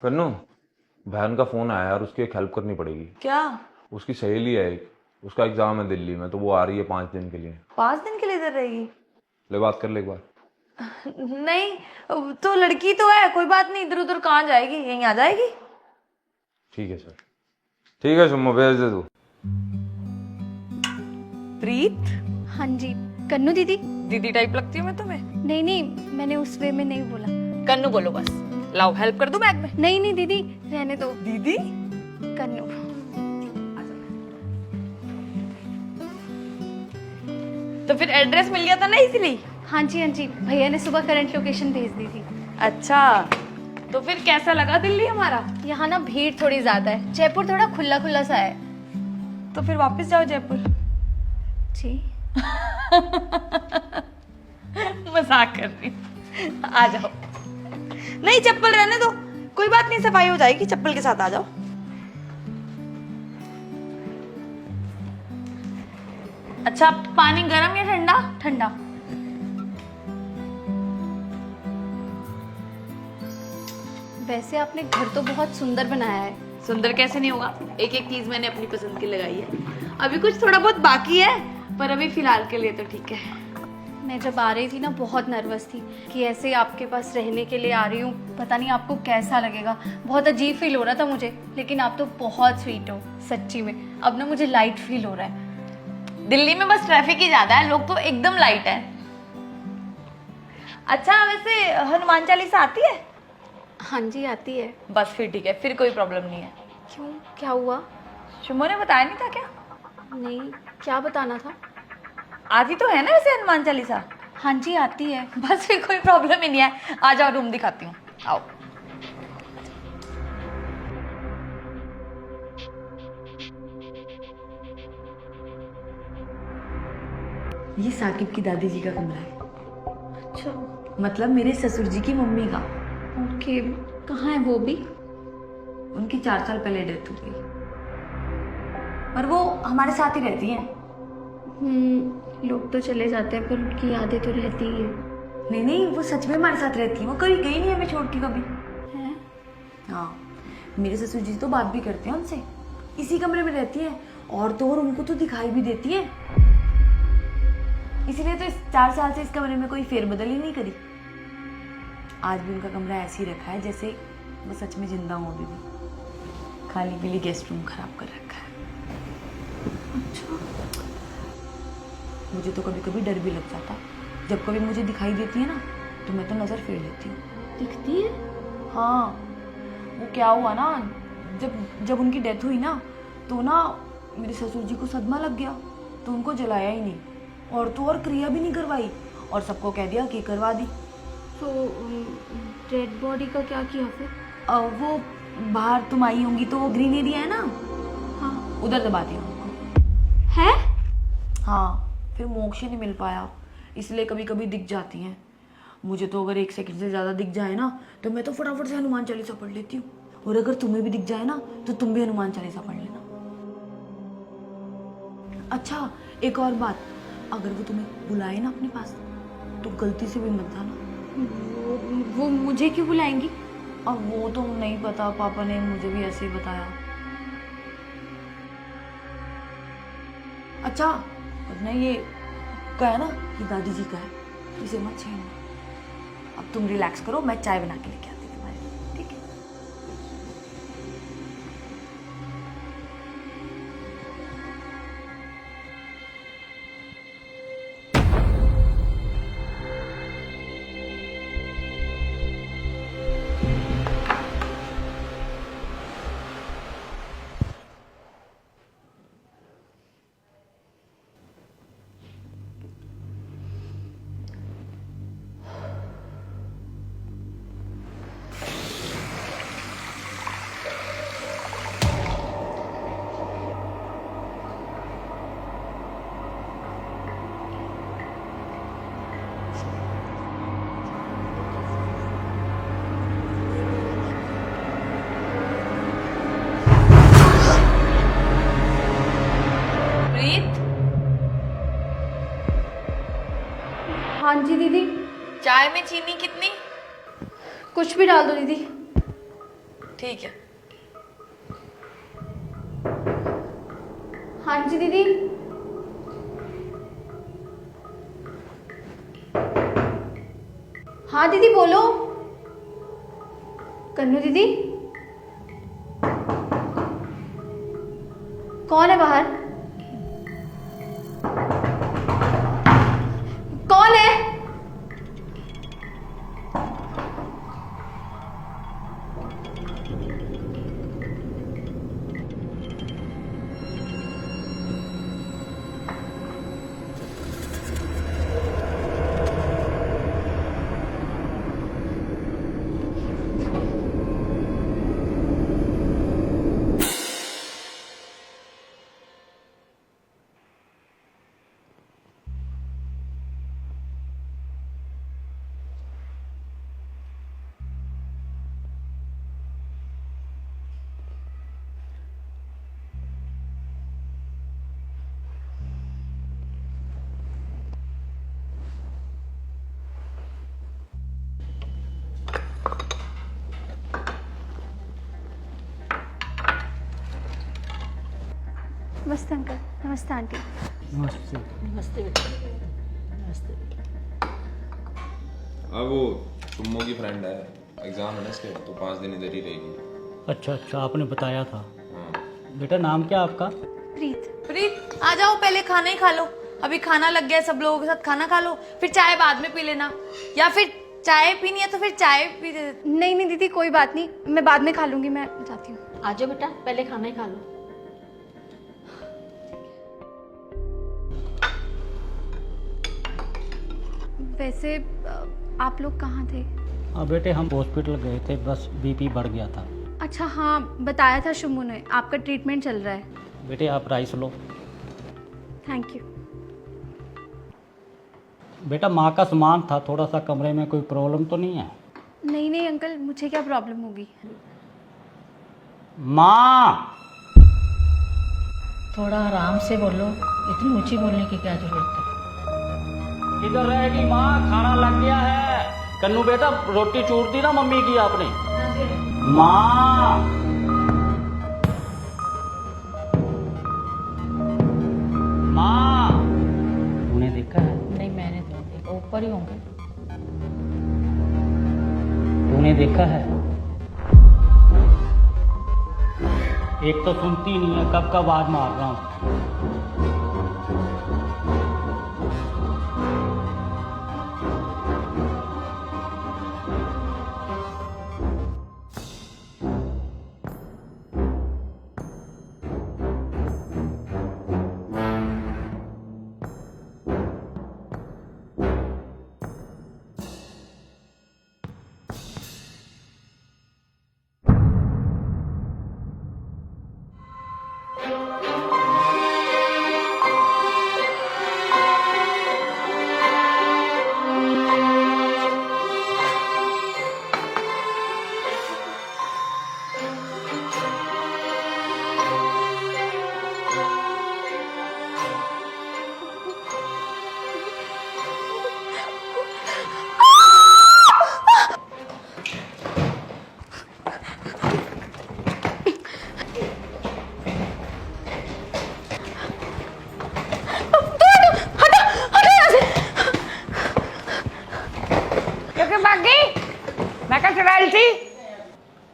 कन्नू, बहन का फोन आया यार, उसकी एक हेल्प करनी पड़ेगी। क्या? उसकी सहेली है एक, उसका एग्जाम है दिल्ली में, तो वो आ रही है 5 दिन के लिए। 5 दिन के लिए इधर रहेगी? ले बात कर ले एक बार। नहीं तो लड़की तो है, कोई बात नहीं, इधर उधर कहाँ जाएगी, यहीं आ जाएगी। ठीक है सर, ठीक है सुम्मा, भेज दे तू। प्रीत, हाँ जी। कन्नू दीदी? दीदी टाइप लगती हूँ मैं तुम्हें? नहीं नहीं, मैंने उस वे में नहीं बोला। कन्नू बोलो बस। लाओ हेल्प कर दूं बैग में? नहीं नहीं दीदी, रहने दो। दीदी कन्नू। तो फिर एड्रेस मिल गया था ना इसीलिए? हाँ जी, भैया ने सुबह करंट लोकेशन भेज दी थी। अच्छा, तो फिर कैसा लगा दिल्ली हमारा? यहाँ ना भीड़ थोड़ी ज्यादा है, जयपुर थोड़ा खुला खुला सा है। तो फिर वापस जाओ जयपुर। जी। मजाक कर रही हूँ। आ जाओ। नहीं, चप्पल रहने दो, कोई बात नहीं, सफाई हो जाएगी, चप्पल के साथ आ जाओ। अच्छा, पानी गर्म या ठंडा? ठंडा। वैसे आपने घर तो बहुत सुंदर बनाया है। सुंदर कैसे नहीं होगा, एक एक चीज मैंने अपनी पसंद की लगाई है। अभी कुछ थोड़ा बहुत बाकी है, पर अभी फिलहाल के लिए तो ठीक है। मैं जब आ रही थी ना बहुत नर्वस थी कि ऐसे आपके पास रहने के लिए आ रही हूँ, पता नहीं आपको कैसा लगेगा, बहुत अजीब फील हो रहा था मुझे। लेकिन आप तो बहुत स्वीट हो सच्ची में, अब ना मुझे लाइट फील हो रहा है। दिल्ली में बस ट्रैफिक ही ज्यादा है, लोग तो एकदम लाइट है। अच्छा, वैसे हनुमान चालीसा आती है? हाँ जी आती है। बस फिर ठीक है, फिर कोई प्रॉब्लम नहीं है। क्यों, क्या हुआ? शुमो ने बताया नहीं था क्या? नहीं, क्या बताना था? आती तो है ना वैसे हनुमान चालीसा? हाँ जी आती है। बस फिर कोई प्रॉब्लम ही नहीं है। आ जाओ, रूम दिखाती हूँ, आओ। ये साकिब की दादी जी का कमरा है। अच्छा। मतलब मेरे ससुर जी की मम्मी का। ओके, कहाँ है वो भी? उनकी 4 साल पहले डेथ हो गई, पर वो हमारे साथ ही रहती हैं। लोग तो चले जाते हैं पर उनकी यादें तो रहती ही है। नहीं नहीं, वो सच में हमारे साथ रहती है, वो कभी गई नहीं हमें छोड़ के कभी। हैं? हाँ, मेरे ससुर जी तो बात भी करते हैं उनसे, इसी कमरे में रहती है, और तो और उनको तो दिखाई भी देती है। इसीलिए तो इस 4 साल से इस कमरे में कोई फेरबदल ही नहीं करी। आज भी उनका कमरा ऐसे ही रखा है जैसे वो सच में जिंदा हो अभी भी। खाली पीली गेस्ट रूम खराब कर रखा है। अच्छा। मुझे तो कभी कभी डर भी लग जाता, जब कभी मुझे दिखाई देती है ना तो मैं तो नजर फेर लेती हूँ। दिखती है? हाँ, वो क्या हुआ ना, जब जब उनकी डेथ हुई ना, तो ना मेरे ससुर जी को सदमा लग गया, तो उनको जलाया ही नहीं, और तो और क्रिया भी नहीं करवाई, और सबको कह दिया कि करवा दी। तो डेड बॉडी का क्या किया फिर? वो बाहर तुम आई होंगी तो वो ग्रीन एरिया है ना, हाँ। उधर दबा दिया उनको। है? हाँ, फिर मोक्ष ही नहीं मिल पाया, इसलिए कभी कभी दिख जाती हैं। मुझे तो अगर 1 सेकंड से ज़्यादा दिख जाए ना तो मैं तो फटाफट से हनुमान चालीसा पढ़ लेती हूँ, और अगर तुम्हें भी दिख जाए ना तो तुम भी हनुमान चालीसा पढ़ लेना। अच्छा, एक और बात, अगर वो तुम्हें बुलाए ना अपने पास तो गलती से भी मत जाना। वो मुझे क्यों बुलाएंगी? अब वो तो नहीं पता, पापा ने मुझे भी ऐसे ही बताया। अच्छा, उसने ये कहा ना कि दादी जी का है, इसे मत छेड़ना। अब तुम रिलैक्स करो, मैं चाय बना के लेके आती हूँ तुम्हारे लिए, ठीक है? प्रीत, हाँ जी दीदी। चाय में चीनी कितनी? कुछ भी डाल दो दीदी। ठीक है। हाँ जी दीदी। हाँ दीदी बोलो। कन्नू दीदी, कौन है बाहर? कौन है? नमस्ते अंकल। नमस्ते आंटी। नमस्ते। नमस्ते बेटा। नमस्ते। अब वो सुम्मो की फ्रेंड है, एग्जाम है ना इसके, तो 5 दिन इधर ही रहेगी। अच्छा अच्छा, आपने बताया था। हाँ। बेटा नाम क्या आपका? प्रीत। प्रीत आ जाओ, पहले खाना ही खा लो। अभी खाना लग गया है, सब लोगों के साथ खाना खा लो, फिर चाय बाद में पी लेना, या फिर चाय पीनी है तो फिर चाय पी दे। नहीं नहीं दीदी कोई बात नहीं, मैं बाद में खा लूंगी, मैं जाती हूँ। आ जाओ बेटा, पहले खाना ही खा लो। वैसे आप लोग कहाँ थे? हाँ बेटे, हम हॉस्पिटल गए थे, बस बीपी बढ़ गया था। अच्छा हाँ, बताया था शुम्भू ने, आपका ट्रीटमेंट चल रहा है। बेटे आप राइस लो। Thank you. बेटा माँ का सामान था थोड़ा सा कमरे में, कोई प्रॉब्लम तो नहीं है? नहीं नहीं अंकल, मुझे क्या प्रॉब्लम होगी? माँ! थोड़ा आराम से बोलो, इतनी ऊंची बोलने की क्या जरूरत है? किधर रहेगी माँ, खाना लग गया है। कन्नू बेटा रोटी चूर दी ना मम्मी की आपने? माँ! माँ! तूने देखा है? नहीं मैंने तो नहीं देखा, ऊपर ही होंगे। तूने देखा है? एक तो सुनती नहीं है, कब कब आवाज मार रहा हूँ।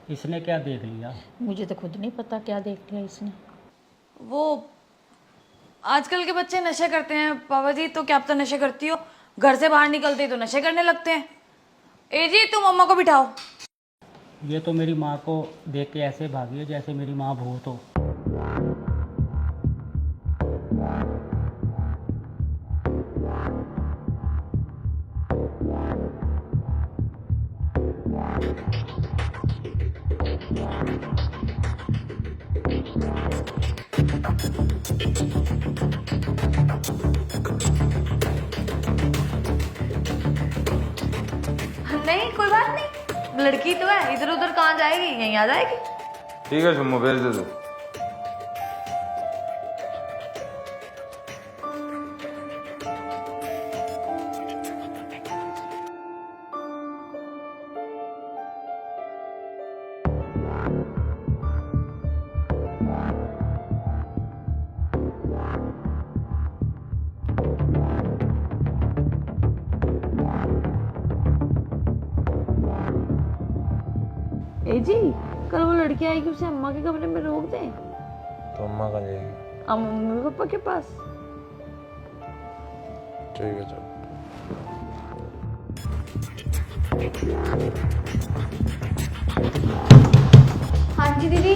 इसने क्या देख लिया? मुझे तो खुद नहीं पता क्या देख लिया इसने। वो आजकल के बच्चे नशे करते हैं पापा जी, तो क्या आप तो नशे करती हो? घर से बाहर निकलते ही तो नशे करने लगते हैं। ए जी तुम मम्मा को बिठाओ। ये तो मेरी माँ को देख के ऐसे भागी है जैसे मेरी माँ भूत हो। नहीं कोई बात नहीं, लड़की तो है, इधर उधर कहाँ जाएगी, यहीं आ जाएगी। ठीक है शुम्मो, भेज दे तू। भाई जी कल वो लड़की आएगी उसे अम्मा के कमरे में रोक दे। तो अम्मा कहाँ जाएगी? अब मम्मी पापा के पास। ठीक है चलो। हाँ जी दीदी।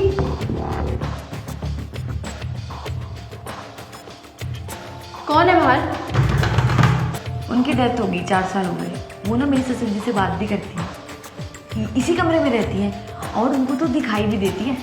कौन है बाहर? उनकी डेथ हो गई, 4 साल हो गए। वो ना मेरी ससुर जी से बात भी करती है, इसी कमरे में रहती है और उनको तो दिखाई भी देती है।